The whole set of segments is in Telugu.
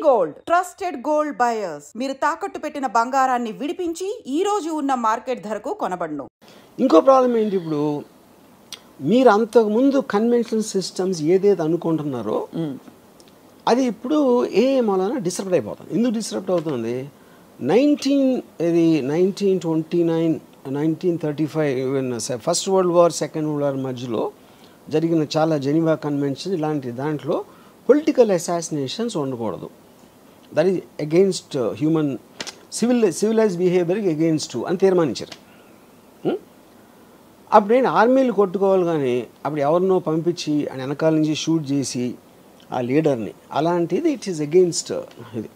గోల్డ్ ట్రస్టెడ్ గోల్డ్ బయర్స్ మీరు తాకట్టు పెట్టిన బంగారాన్ని విడిపించి ఈ రోజు ఉన్న మార్కెట్ ధరకు కొనబడును. ఇంకో ప్రాబ్లం ఏంటి, ఇప్పుడు మీరు అంతకుముందు కన్వెన్షనల్ సిస్టమ్స్ ఏదైతే అనుకుంటున్నారో అది ఇప్పుడు ఏ మూలన డిస్టర్బ్ అయిపోతుంది. ఎందుకు డిస్టర్బ్ అవుతుంది? 1929 1935 first world war second world war మధ్యలో జరిగిన చాలా జెనీవా కన్వెన్షన్ ఇలాంటి దాంట్లో పొలిటికల్ అసాసినేషన్స్ ఉండకూడదు. That is against human civilize బిహేవియర్కి అగెయిన్స్ట్ అని తీర్మానించారు. అప్పుడు నేను ఆర్మీలు కొట్టుకోవాలి, కానీ అప్పుడు ఎవరినో పంపించి ఆయన వెనకాల నుంచి షూట్ చేసి ఆ లీడర్ని, అలాంటిది ఇట్ ఈస్ అగెయిన్స్ట్ ఇది.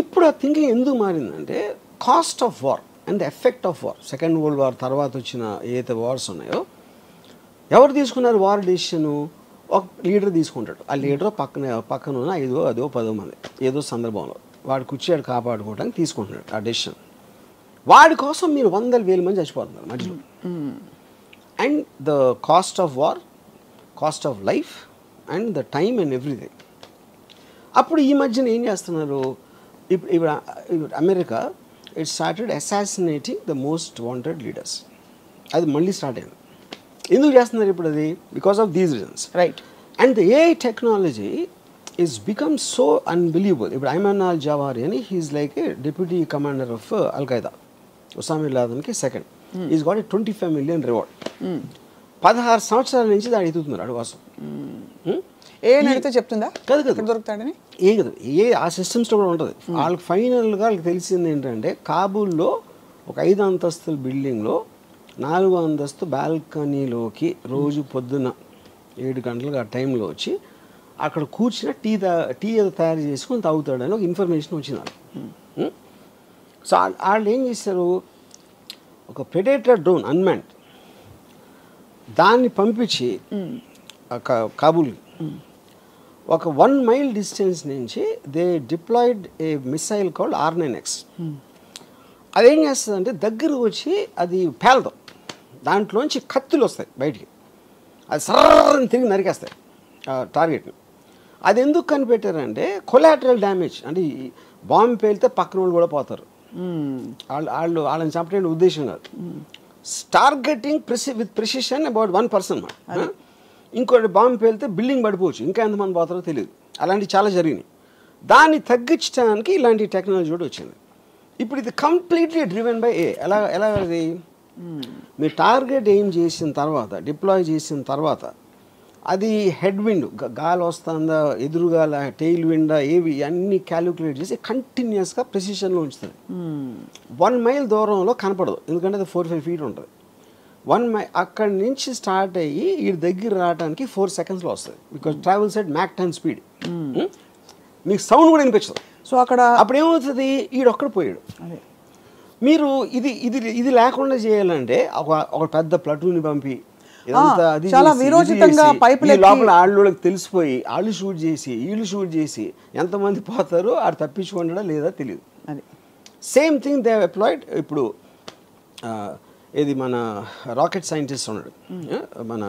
ఇప్పుడు ఆ థింకింగ్ ఎందుకు మారిందంటే cost of war and the effect of war. Second world war తర్వాత వచ్చిన ఏదైతే వార్స్ ఉన్నాయో ఎవరు తీసుకున్నారు వార్ డెసిషను? ఒక లీడర్ తీసుకుంటాడు. ఆ లీడర్ పక్కన ఉన్న 5 అదో 10 మంది ఏదో సందర్భంలో వాడు కూర్చోడు కాపాడుకోవడానికి తీసుకుంటున్నాడు ఆ డెసిషన్. వాడి కోసం మీరు 100,000 మంది చచ్చిపోతున్నారు మధ్యలో. And the cost of war, cost of life and the time and everything. అప్పుడు ఈ మధ్యన ఏం చేస్తున్నారు, ఇప్పుడు America it started assassinating the most wanted leaders. అది మళ్ళీ స్టార్ట్ అయింది. ఎందుకు చేస్తున్నారు ఇప్పుడు అది? Because of these reasons, right? And the AI technology is become so unbelievable. ఇప్పుడు ఐమాన్ అల్ జవారి అని he is like a deputy commander of al Qaeda, Osama bin లాదెన్కి second. Is got a 25 million reward. 16 సంవత్సరాల నుంచి దాన్ని ఎదుగుతున్నారు అడు కోసం. ఏ అడిగితే చెప్తుందా కదా కదా దొరుకుతాడని? ఏ కదా ఏ ఆ సిస్టమ్స్లో కూడా ఉంటుంది. వాళ్ళకి ఫైనల్గా వాళ్ళకి తెలిసింది ఏంటంటే కాబూల్లో ఒక 5 అంతస్తుల బిల్డింగ్లో 4వ అంతస్తు బాల్కనీలోకి రోజు పొద్దున్న 7 గంటలకు ఆ టైంలో వచ్చి అక్కడ కూర్చుని టీ ఏదో తయారు చేసుకొని తాగుతాడని ఒక ఇన్ఫర్మేషన్ వచ్చింది వాళ్ళకి. సో వాళ్ళు ఏం చేశారు, ఒక ప్రెడేటర్ డ్రోన్ అన్మాన్డ్ దాన్ని పంపించి కాబూల్కి ఒక 1 mile డిస్టెన్స్ నుంచి they deployed a missile called R9X. అదేం చేస్తుందంటే దగ్గర వచ్చి అది పేలదు, దాంట్లోంచి కత్తులు వస్తాయి బయటికి, అది సర్రని తిరిగి నరికేస్తాయి టార్గెట్ని. అది ఎందుకు కనిపెట్టారంటే కొలాటరల్ డ్యామేజ్, అంటే బాంబు పేలితే పక్కన వాళ్ళు కూడా పోతారు, వాళ్ళని చంపడానికి ఉద్దేశం కాదు. Targeting with precision about 1 person. ఇంకోటి బాంబు పేలితే బిల్డింగ్ పడిపోవచ్చు, ఇంకా ఎంతమంది పోతారో తెలియదు. అలాంటివి చాలా జరిగినాయి. దాన్ని తగ్గించడానికి ఇలాంటి టెక్నాలజీ కూడా వచ్చింది. ఇప్పుడు ఇది కంప్లీట్లీ డ్రివెన్ బై ఎలా అది మీరు టార్గెట్ ఎయిమ్ చేసిన తర్వాత, డిప్లాయ్ చేసిన తర్వాత అది హెడ్ విండ్ గాలి వస్తుందా, ఎదురుగాల, టెయిల్ విండా, ఏవి అన్నీ క్యాలిక్యులేట్ చేసి కంటిన్యూస్గా ప్రెసిషన్లో ఉంచుతుంది. 1 mile దూరంలో కనపడదు, ఎందుకంటే అది 4-5 feet ఉంటుంది. 1 mile అక్కడి నుంచి స్టార్ట్ అయ్యి ఈ దగ్గర రావడానికి 4 secondsలో వస్తుంది. Because travels at Mach 10 speed. మీకు సౌండ్ కూడా వినిపించదు. సో అక్కడ అప్పుడు ఏమవుతుంది, ఈడొక్కడ పోయాడు. మీరు ఇది లేకుండా చేయాలంటే ఒక పెద్ద ప్లటూన్ని పంపి చాలా విరోచితంగా లోపల వాళ్ళకి తెలిసిపోయి వాళ్ళు షూట్ చేసి వీళ్ళు షూట్ చేసి ఎంతమంది పోతారో ఆడు తప్పించుకుంటాడా లేదా తెలియదు. Same thing they applied. ఇప్పుడు ఇది మన రాకెట్ సైంటిస్ట్ ఉన్నాడు, మన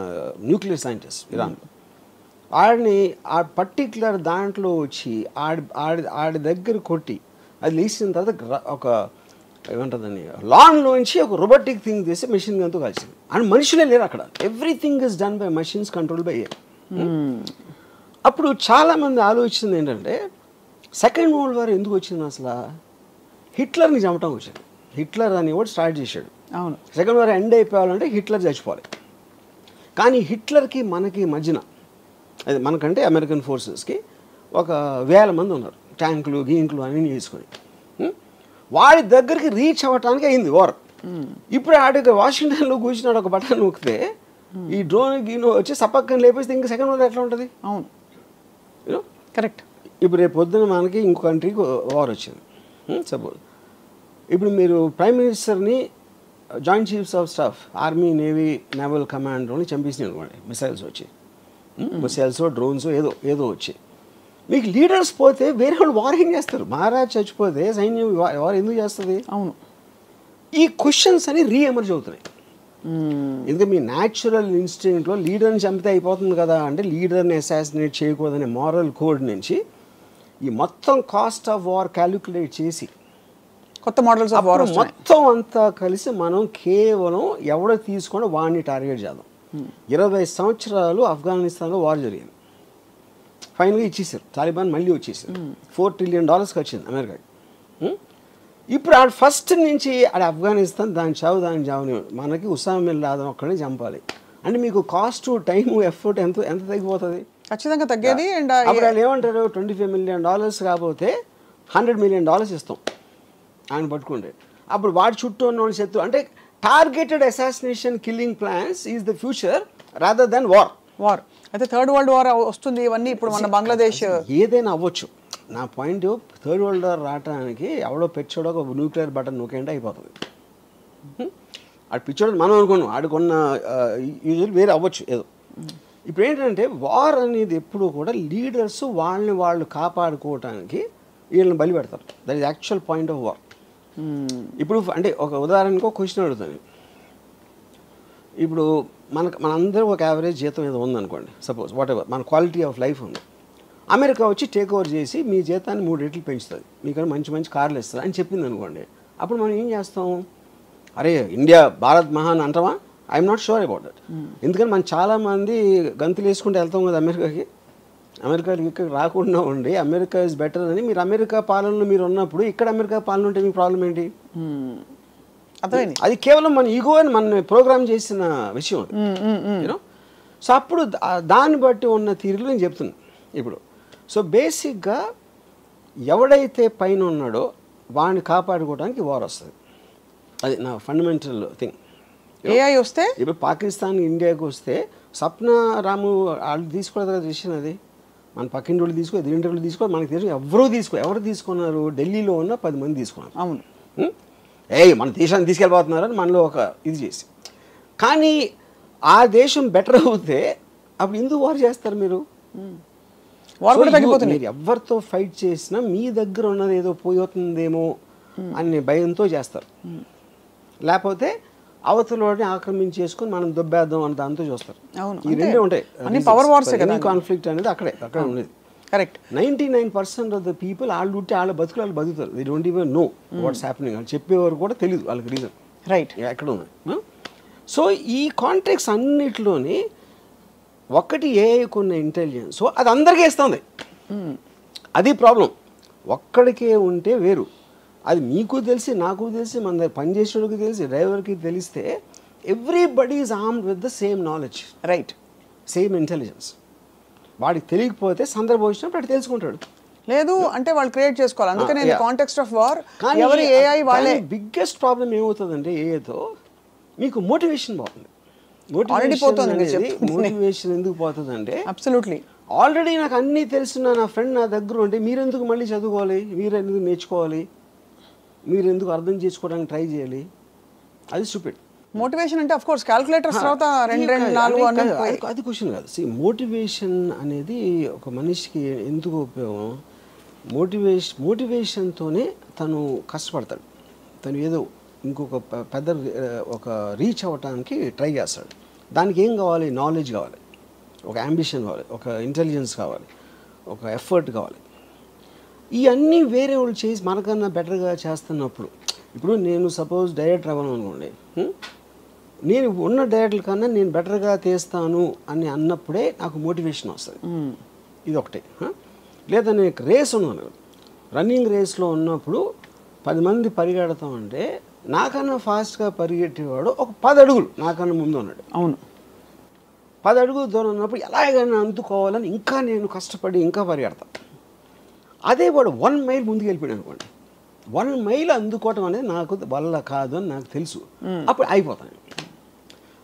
న్యూక్లియర్ సైంటిస్ట్ ఇరాన్లో, ఆడిని ఆ పర్టిక్యులర్ దాంట్లో వచ్చి ఆడి దగ్గర కొట్టి అది లేచిన తర్వాత ఒక ఏమంటుందని లాన్లోంచి ఒక రోబోటిక్ థింగ్ చేసి మెషిన్ గన్తో కలిసింది. అండ్ మనుషులే లేరు అక్కడ, everything is done by machines control by air. అప్పుడు చాలామంది ఆలోచించింది ఏంటంటే సెకండ్ వరల్డ్ వార్ ఎందుకు వచ్చింది అసలు? హిట్లర్ని చంపటం వచ్చింది. హిట్లర్ అని కూడా స్టార్ట్ చేశాడు. అవును, సెకండ్ వార్ ఎండ్ అయిపోవాలంటే హిట్లర్ చచ్చిపోవాలి. కానీ హిట్లర్కి మనకి మధ్యన, అది మనకంటే అమెరికన్ ఫోర్సెస్కి ఒక 1000 మంది ఉన్నారు, ట్యాంకులు గీంకులు అన్నీ చేసుకొని. వాడి దగ్గరికి రీచ్ అవ్వటానికి అయింది వార్. ఇప్పుడు ఆడికి వాషింగ్టన్లో కూర్చున్నాడు, ఒక బటన్ నొక్కితే ఈ డ్రోన్ గీనో వచ్చి సపక్కని లేపేస్తే ఇంకా సెకండ్ వార్ ఎట్లా ఉంటుంది? అవును, కరెక్ట్. ఇప్పుడు రేపు పొద్దున మనకి ఇంకో కంట్రీకి వార్ వచ్చింది సపోజ్. ఇప్పుడు మీరు ప్రైమ్ మినిస్టర్ని joint chiefs of staff army navy naval కమాండర్ని చంపేసినాయి అనుకోండి, మిసైల్స్ వచ్చి, మిసైల్స్ డ్రోన్స్ ఏదో వచ్చి. మీకు లీడర్స్ పోతే వేరే వాళ్ళు వార్ ఏం చేస్తారు? మహారాజ్ చచ్చిపోతే సైన్యం వార్ ఎందుకు చేస్తుంది? అవును, ఈ క్వశ్చన్స్ అని రీఎమర్జ్ అవుతున్నాయి. ఎందుకంటే మీ న్యాచురల్ ఇన్స్టింక్ట్లో లీడర్ని చంపితే అయిపోతుంది కదా అంటే లీడర్ని అసాసినేట్ చేయకూడదనే మారల్ కోడ్ నుంచి ఈ మొత్తం కాస్ట్ ఆఫ్ వార్ క్యాలిక్యులేట్ చేసి కొత్త మోడల్స్ ఆఫ్ వార్ మొత్తం అంతా కలిసి మనం కేవలం ఎవడో తీసుకొని వాడిని టార్గెట్ చేద్దాం. 20 సంవత్సరాలు ఆఫ్ఘనిస్తాన్లో వార్ జరిగింది. ఫైనల్గా ఇచ్చేసారు, తాలిబాన్ మళ్ళీ వచ్చేసారు. $4 trillion వచ్చింది అమెరికాకి. ఇప్పుడు ఆడ ఫస్ట్ నుంచి ఆడ ఆఫ్ఘనిస్తాన్ దాని చావుని మనకి ఉసామా బిన్ లాదెన్ ఒక్కడిని చంపాలి అంటే మీకు కాస్ట్, టైము, ఎఫర్ట్ ఎంత తగ్గిపోతుంది? ఖచ్చితంగా తగ్గేది. అండ్ అప్పుడు వాళ్ళు ఏమంటారు, $25 million కాకపోతే $100 million ఇస్తాం ఆయన పట్టుకుంటే. అప్పుడు వాడి చుట్టూ ఉన్న వాళ్ళు శత్రు అంటే targeted assassination killing plans is the future rather than war. అయితే థర్డ్ వరల్డ్ వార్ వస్తుంది. ఇవన్నీ ఇప్పుడు మన బంగ్లాదేశ్ ఏదైనా అవ్వచ్చు. నా పాయింట్ థర్డ్ వరల్డ్ వార్ రావడానికి ఎవడో పెచ్చోడో ఒక న్యూక్లియర్ బటన్ నొక్కేంటే అయిపోతుంది. ఆడు పిచ్చోడు మనం అనుకున్నాం, ఆడుకున్న యూజువల్ వేరే అవ్వచ్చు ఏదో. ఇప్పుడు ఏంటంటే వార్ అనేది ఎప్పుడు కూడా లీడర్స్ వాళ్ళని వాళ్ళు కాపాడుకోవటానికి వీళ్ళని బలి పెడతారు. That is actual point of war. ఇప్పుడు అంటే ఒక ఉదాహరణకు ఒక క్వశ్చన్ అడుగుతాను. ఇప్పుడు మనందరూ ఒక యావరేజ్ జీతం ఏదో ఉందనుకోండి, సపోజ్ వాట్ ఎవర్, మన క్వాలిటీ ఆఫ్ లైఫ్ ఉంది. అమెరికా వచ్చి టేక్ ఓవర్ చేసి మీ జీతాన్ని 3 రెట్లు పెంచుతుంది, మీకన్నా మంచి కార్లు ఇస్తుంది అని చెప్పింది అనుకోండి. అప్పుడు మనం ఏం చేస్తాం? అరే ఇండియా భారత్ మహాన్ అంటామా? I'm not sure about that. ఎందుకంటే మనం చాలామంది గంతులు వేసుకుంటూ వెళ్తాం కదా అమెరికాకి. అమెరికాకి ఇక్కడ రాకుండా ఉండి అమెరికా ఇస్ బెటర్ అని మీరు అమెరికా పాలనలో మీరు ఉన్నప్పుడు ఇక్కడ అమెరికా పాలన ఉంటే మీ ప్రాబ్లం ఏంటి? అది కేవలం మన ఈగో అని మన ప్రోగ్రామ్ చేసిన విషయం యూనో. సో అప్పుడు దాన్ని బట్టి ఉన్న తీరులో నేను చెప్తున్నాను ఇప్పుడు. సో బేసిక్గా ఎవడైతే పైన ఉన్నాడో వాడిని కాపాడుకోవడానికి వార్ వస్తుంది. అది నా ఫండమెంటల్ థింగ్. ఏఐ వస్తే ఇప్పుడు పాకిస్తాన్ ఇండియాకి వస్తే సప్న రాము వాళ్ళు తీసుకోలేదు కదా డిసిషన్. అది మన పక్కింటి వాళ్ళు తీసుకో, ఎదురింటి వాళ్ళు తీసుకో, మనకి తెలుసు ఎవరు తీసుకున్నారు? ఢిల్లీలో ఉన్న 10 మంది తీసుకున్నారు. అవును, మన దేశాన్ని తీసుకెళ్ళిపోతున్నారని మనలో ఒక ఇది చేసి. కానీ ఆ దేశం బెటర్ అవుతే అప్పుడు ఎందుకు వార్ చేస్తారు మీరు? మీరు ఎవరితో ఫైట్ చేసినా మీ దగ్గర ఉన్నది ఏదో పోతుందేమో అనే భయంతో చేస్తారు. లేకపోతే అవతల వాడిని ఆక్రమించేసుకుని మనం దొబ్బేద్దాం అని దాంతో చూస్తారు. ఈ రెండే ఉంటాయి. కాన్ఫ్లిక్ట్ అనేది అక్కడే ఉండేది. కరెక్ట్. 99% ఆఫ్ ద పీపుల్ వాళ్ళు ఉంటే వాళ్ళ బతుకులు వాళ్ళు బతుకుతారు. They don't even know what's happening. వాళ్ళు చెప్పేవారు కూడా తెలియదు వాళ్ళకి రీజన్ రైట్ ఎక్కడ ఉంది. సో ఈ కాంటెక్స్ అన్నిటిలోని ఒకటి ఏఐకున్న ఇంటెలిజెన్స్, సో అది అందరికీ ఇస్తుంది. అది ప్రాబ్లం. ఒక్కడికే ఉంటే వేరు. అది మీకు తెలిసి, నాకు తెలిసి, మన దగ్గర పనిచేసేవాడికి తెలిసి, డ్రైవర్కి తెలిస్తే everybody is armed with the same knowledge, right, same intelligence. వాడికి తెలియకపోతే సందర్భం వచ్చినప్పుడు అటు తెలుసుకుంటాడు. లేదు అంటే వాళ్ళు క్రియేట్ చేసుకోవాలి. అందుకనే కాంటెక్స్ట్ ఆఫ్ వార్ ఎవరి ఏఐ వాళ్ళే. బిగ్గెస్ట్ ప్రాబ్లం ఏమవుతుందంటే ఏఐతో మీకు మోటివేషన్ పోతుంది. మోటివేషన్ ఎందుకు పోతుంది అంటే అబ్సల్యూట్లీ ఆల్రెడీ నాకు అన్నీ తెలిసిన నా ఫ్రెండ్ నా దగ్గర ఉంటే మీరెందుకు మళ్ళీ చదువుకోవాలి, మీరెందుకు నేర్చుకోవాలి, మీరెందుకు అర్థం చేసుకోవడానికి ట్రై చేయాలి? అది స్టూపిడ్. మోటివేషన్ అంటే ఆఫ్ కోర్స్ క్యాలిక్యులేటర్స్ తర్వాత 2, 4 అది క్వశ్చన్ కాదు. మోటివేషన్ అనేది ఒక మనిషికి ఎందుకు ఉపయోగం? మోటివేషన్తోనే తను కష్టపడతాడు. తను ఏదో ఇంకొక పెద్ద ఒక రీచ్ అవ్వటానికి ట్రై చేస్తాడు. దానికి ఏం కావాలి? నాలెడ్జ్ కావాలి, ఒక అంబిషన్ కావాలి, ఒక ఇంటెలిజెన్స్ కావాలి, ఒక ఎఫర్ట్ కావాలి. ఇవన్నీ వేరే వాళ్ళు చేసి మనకన్నా బెటర్గా చేస్తున్నప్పుడు, ఇప్పుడు నేను సపోజ్ డైరెక్టర్ అవ్వను అనుకోండి, నేను ఉన్న డైరెక్టర్ కన్నా నేను బెటర్గా తీస్తాను అని అన్నప్పుడే నాకు మోటివేషన్ వస్తుంది. ఇది ఒకటి. లేదా నేను రేస్ ఉన్నాను, రన్నింగ్ రేస్లో ఉన్నప్పుడు 10 మంది పరిగెడతామంటే నాకన్నా ఫాస్ట్గా పరిగెట్టేవాడు ఒక 10 అడుగులు నాకన్నా ముందు ఉన్నాడు. అవును, 10 అడుగులు దూరం ఉన్నప్పుడు ఎలాగైనా అందుకోవాలని ఇంకా నేను కష్టపడి ఇంకా పరిగెడతాను. అదే వాడు 1 మైల్ ముందుకు వెళ్ళిపోయాడు అనుకోండి, 1 మైల్ అందుకోవటం అనేది నాకు వల్ల కాదు అని నాకు తెలుసు. అప్పుడు అయిపోతాను.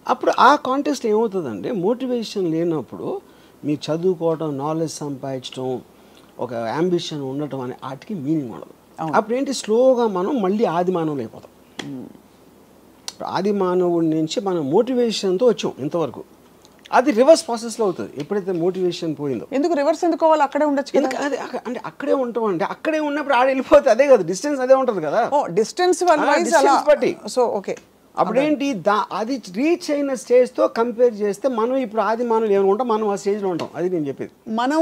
అప్పుడు ఆ కాంటెస్ట్ ఏమవుతుందంటే మోటివేషన్ లేనప్పుడు మీరు చదువుకోవటం, నాలెడ్జ్ సంపాదించడం, ఒక అంబిషన్ ఉండటం అనే వాటికి మీనింగ్ ఉండదు. అప్పుడు ఏంటి, స్లోగా మనం మళ్ళీ ఆది మానవులు అయిపోతాం. ఆది మానవుడి నుంచి మనం మోటివేషన్తో వచ్చాం ఇంతవరకు. అది రివర్స్ ప్రాసెస్లో అవుతుంది ఎప్పుడైతే మోటివేషన్ పోయిందో. ఎందుకు రివర్స్ ఎందుకు అవ్వాలి? అక్కడే ఉండొచ్చు కదా. అదే అంటే అక్కడే ఉంటాం అంటే అక్కడే ఉన్నప్పుడు ఆడ వెళ్ళిపోతే అదే కదా, డిస్టెన్స్ అదే ఉంటుంది కదా. డిస్టెన్స్ బట్టి. సో ఓకే, అప్పుడేంటి అది రీచ్ అయిన స్టేజ్తో కంపేర్ చేస్తే మనం ఇప్పుడు ఆది మానవులు ఏమైనా ఉంటాం, మనం ఆ స్టేజ్లో ఉంటాం. అది నేను చెప్పేది. మనం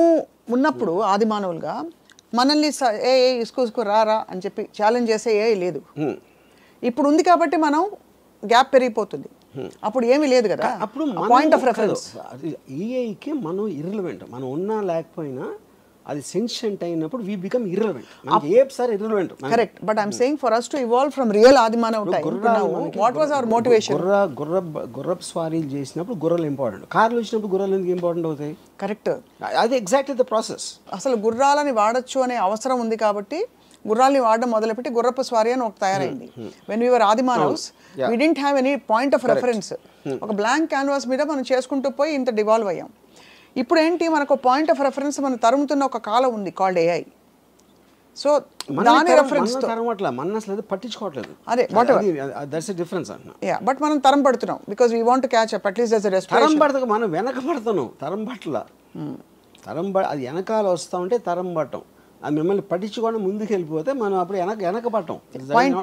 ఉన్నప్పుడు ఆది మానవులుగా మనల్ని ఇసుకు రారా అని చెప్పి ఛాలెంజ్ చేసే ఏ లేదు. ఇప్పుడు ఉంది కాబట్టి మనం గ్యాప్ పెరిగిపోతుంది. అప్పుడు ఏమీ లేదు కదా. అప్పుడు పాయింట్ ఆఫ్ రెఫరెన్స్ ఏఐకి మనం ఇర్రిలవెంట్, మనం ఉన్నా లేకపోయినా అది సెన్షెంట్ అయినప్పుడు వీ బికమ్ ఇర్రిలవెంట్. మనకి ఏ sir irrelevant. Correct. But I'm saying for us to evolve from real ఆదిమానవ time what was our motivation? గుర్రపు స్వారీలు చేసినప్పుడు గుర్రాలు ఇంపార్టెంట్, కార్లు వచ్చినప్పుడు గుర్రాలు ఎందుకు ఇంపార్టెంట్ అవుతాయి? కరెక్ట్. అది ఎగ్జాక్ట్లీ ద ప్రాసెస్. అసలు గుర్రాలని వాడచ్చు అనే అవసరం ఉంది కాబట్టి గుర్రాలని వాడడం మొదలుపెట్టి గుర్రపు స్వారీ అని ఒక తయారైంది. వెన్ వీ వర్ ఆదిమానవ్స్ we didn't have any point of reference. ఒక బ్లాంక్ క్యాన్వాస్ మీద మనం చేసుకుంటూ పోయి ఇంత డివాల్వ్ అయ్యాం. ఇప్పుడు ఏంటి, మనకు పాయింట్ ఆఫ్ రెఫరెన్స్ మనం తరుముతున్న ఒక కాలం ఉంది కాల్డ్ ఏఐ. సో దాని రెఫరెన్స్ తో మన అసలు పట్టించుకోవట్లేదు. అదే దట్స్ ఎ డిఫరెన్స్ అంటున్నా. యా, బట్ మనం తరం పడుతున్నాం because we want to catch up at least as a respiration. తరం పడతాం, మనం వెనక పడుతున్నాం. తరం పట్ల అది వెనకాల వస్తూ ఉంటే తరం పట్టం. అది మిమ్మల్ని పట్టించుకొని ముందుకు వెళ్ళిపోతే మనం అప్పుడు వెనక పట్టం.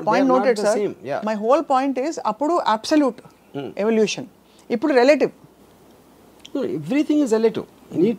Point noted sir. My whole point is అప్పుడు అబ్సల్యూట్ ఎవల్యూషన్, ఇప్పుడు relative. Everything is relative. You need